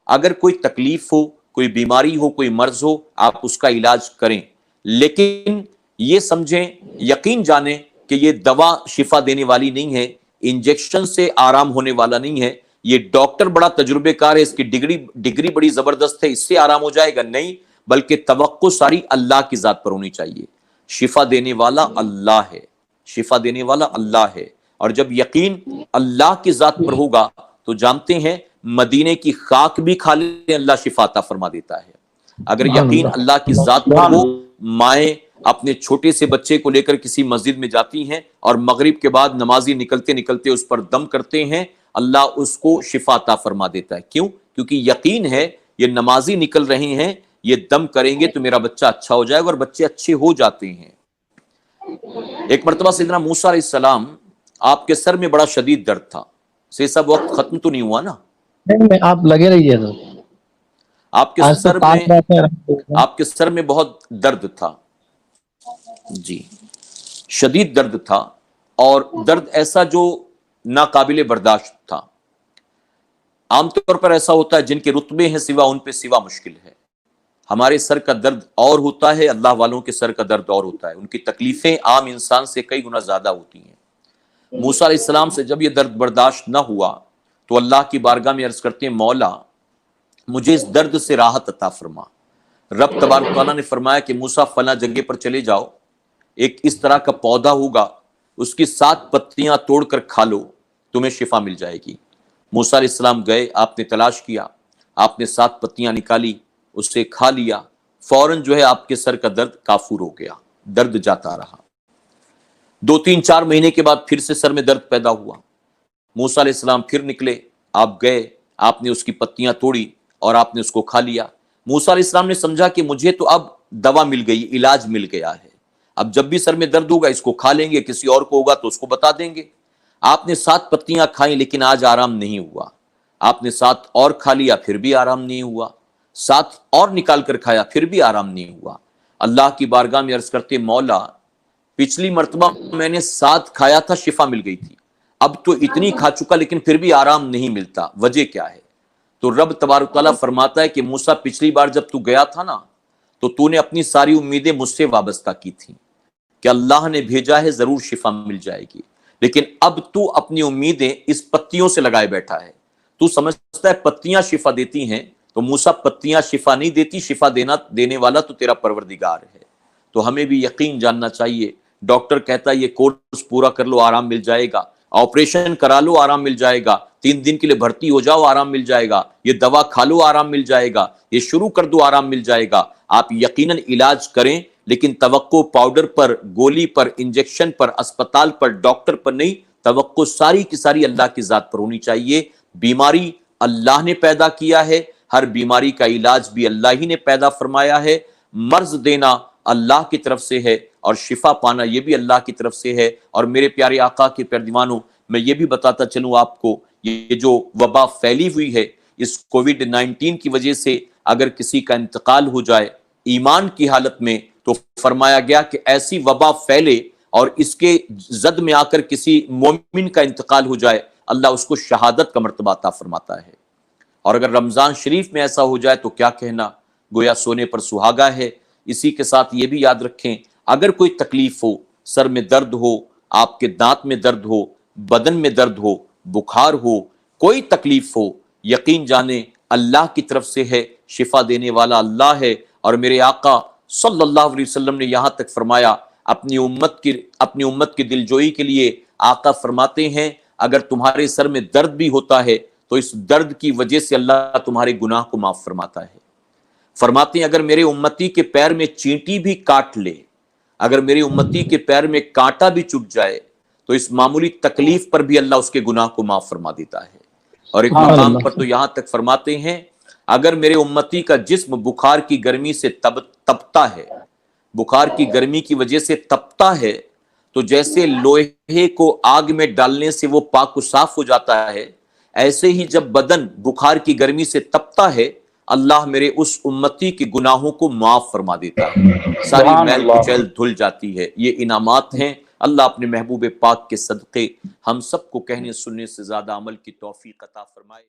اگر کوئی تکلیف ہو، کوئی بیماری ہو، کوئی مرض ہو، آپ اس کا علاج کریں، لیکن یہ سمجھیں، یقین جانیں کہ یہ دوا شفا دینے والی نہیں ہے، انجیکشن سے آرام ہونے والا نہیں ہے، یہ ڈاکٹر بڑا تجربے کار ہے، اس کی ڈگری بڑی زبردست ہے، اس سے آرام ہو جائے گا، نہیں، بلکہ توقع ساری اللہ کی ذات پر ہونی چاہیے۔ شفا دینے والا اللہ ہے، شفا دینے والا اللہ ہے، اور جب یقین اللہ کی ذات پر ہوگا تو جانتے ہیں مدینے کی خاک بھی کھا لیں اللہ شفا عطا فرما دیتا ہے۔ اگر یقین اللہ کی ذات پر ہو، مائیں اپنے چھوٹے سے بچے کو لے کر کسی مسجد میں جاتی ہیں اور مغرب کے بعد نمازی نکلتے نکلتے اس پر دم کرتے ہیں، اللہ اس کو شفا عطا فرما دیتا ہے۔ کیوں؟ کیونکہ یقین ہے یہ نمازی نکل رہے ہیں، یہ دم کریں گے تو میرا بچہ اچھا ہو جائے گا، اور بچے اچھے ہو جاتے ہیں۔ ایک مرتبہ سیدنا موسیٰ علیہ السلام، آپ کے سر میں بڑا شدید درد تھا، سے سب وقت ختم تو نہیں ہوا نا؟ نہیں، آپ لگے رہیے تو آپ کے سر میں بہت درد تھا، جی شدید درد تھا، اور درد ایسا جو ناقابل برداشت تھا۔ عام طور پر ایسا ہوتا ہے جن کے رتبے ہیں سوا، ان پہ سوا مشکل ہے۔ ہمارے سر کا درد اور ہوتا ہے، اللہ والوں کے سر کا درد اور ہوتا ہے، ان کی تکلیفیں عام انسان سے کئی گنا زیادہ ہوتی ہیں۔ موسیٰ علیہ السلام سے جب یہ درد برداشت نہ ہوا تو اللہ کی بارگاہ میں عرض کرتے ہیں، مولا مجھے اس درد سے راحت عطا فرما۔ رب تبارک تعالیٰ نے فرمایا کہ موسیٰ فلاں جگہ پر چلے جاؤ، ایک اس طرح کا پودا ہوگا، اس کی 7 پتیاں توڑ کر کھا لو، تمہیں شفا مل جائے گی۔ موسیٰ علیہ السلام گئے، آپ نے تلاش کیا، آپ نے 7 پتیاں نکالی، اس سے کھا لیا، فوراً جو ہے آپ کے سر کا درد کافور ہو گیا، درد جاتا رہا۔ 2-3-4 مہینے کے بعد پھر سے سر میں درد پیدا ہوا، موسیٰ علیہ السلام پھر نکلے، آپ گئے، آپ نے اس کی پتیاں توڑی اور آپ نے اس کو کھا لیا۔ موسیٰ علیہ السلام نے سمجھا کہ مجھے تو اب دوا مل گئی، علاج مل گیا ہے، اب جب بھی سر میں درد ہوگا اس کو کھا لیں گے، کسی اور کو ہوگا تو اس کو بتا دیں گے۔ آپ نے 7 پتیاں کھائیں لیکن آج آرام نہیں ہوا، آپ نے 7 اور کھا لیا، پھر بھی آرام نہیں ہوا، 7 اور نکال کر کھایا، پھر بھی آرام نہیں ہوا۔ اللہ کی بارگاہ میں عرض کرتے، مولا پچھلی مرتبہ میں نے 7 کھایا تھا، شفا مل گئی تھی، اب تو اتنی کھا چکا لیکن پھر بھی آرام نہیں ملتا، وجہ کیا ہے؟ تو رب تبارک تعالیٰ فرماتا ہے کہ موسیٰ پچھلی بار جب تو گیا تھا نا تو تو نے اپنی ساری امیدیں مجھ سے وابستہ کی تھیں کہ اللہ نے بھیجا ہے ضرور شفا مل جائے گی، لیکن اب تو اپنی امیدیں اس پتیوں سے لگائے بیٹھا ہے، تو سمجھتا ہے پتیاں شفا دیتی ہیں، تو موسیٰ پتیاں شفا نہیں دیتی، شفا دینے والا تو تیرا پروردگار ہے۔ تو ہمیں بھی یقین جاننا چاہیے، ڈاکٹر کہتا ہے یہ کورس پورا کر لو آرام مل جائے گا، آپریشن کرا لو آرام مل جائے گا، 3 دن کے لیے بھرتی ہو جاؤ آرام مل جائے گا، یہ دوا کھا لو آرام مل جائے گا، یہ شروع کر دو آرام مل جائے گا۔ آپ یقیناً علاج کریں، لیکن توقع پاؤڈر پر، گولی پر، انجیکشن پر، اسپتال پر، ڈاکٹر پر نہیں، توقع ساری کی ساری اللہ کی ذات پر ہونی چاہیے۔ بیماری اللہ نے پیدا کیا ہے، ہر بیماری کا علاج بھی اللہ ہی نے پیدا فرمایا ہے، مرض دینا اللہ کی طرف سے ہے اور شفا پانا یہ بھی اللہ کی طرف سے ہے۔ اور میرے پیارے آقا کے پیارے دیوانوں، میں یہ بھی بتاتا چلوں آپ کو، یہ جو وبا پھیلی ہوئی ہے اس کووڈ-19 کی وجہ سے اگر کسی کا انتقال ہو جائے ایمان کی حالت میں، تو فرمایا گیا کہ ایسی وبا پھیلے اور اس کے زد میں آ کر کسی مومن کا انتقال ہو جائے، اللہ اس کو شہادت کا مرتبہ عطا فرماتا ہے۔ اور اگر رمضان شریف میں ایسا ہو جائے تو کیا کہنا، گویا سونے پر سہاگا ہے۔ اسی کے ساتھ یہ بھی یاد رکھیں، اگر کوئی تکلیف ہو، سر میں درد ہو، آپ کے دانت میں درد ہو، بدن میں درد ہو، بخار ہو، کوئی تکلیف ہو، یقین جانیں اللہ کی طرف سے ہے، شفا دینے والا اللہ ہے۔ اور میرے آقا صلی اللہ علیہ وسلم نے یہاں تک فرمایا، اپنی امت کی دلجوئی کے لیے آقا فرماتے ہیں، اگر تمہارے سر میں درد بھی ہوتا ہے تو اس درد کی وجہ سے اللہ تمہارے گناہ کو معاف فرماتا ہے۔ فرماتے ہیں اگر میرے امتی کے پیر میں چینٹی بھی کاٹ لے، اگر میرے امتی کے پیر میں کانٹا بھی چبھ جائے تو اس معمولی تکلیف پر بھی اللہ اس کے گناہ کو معاف فرما دیتا ہے۔ اور ایک مقام پر تو یہاں تک فرماتے ہیں، اگر میرے امتی کا جسم بخار کی گرمی سے تپتا ہے، بخار کی گرمی کی وجہ سے تپتا ہے، تو جیسے لوہے کو آگ میں ڈالنے سے وہ پاک و صاف ہو جاتا ہے، ایسے ہی جب بدن بخار کی گرمی سے تپتا ہے، اللہ میرے اس امتی کے گناہوں کو معاف فرما دیتا ہے، ساری میل کچیل دھل جاتی ہے۔ یہ انعامات ہیں، اللہ اپنے محبوب پاک کے صدقے ہم سب کو کہنے سننے سے زیادہ عمل کی توفیق عطا فرمائے۔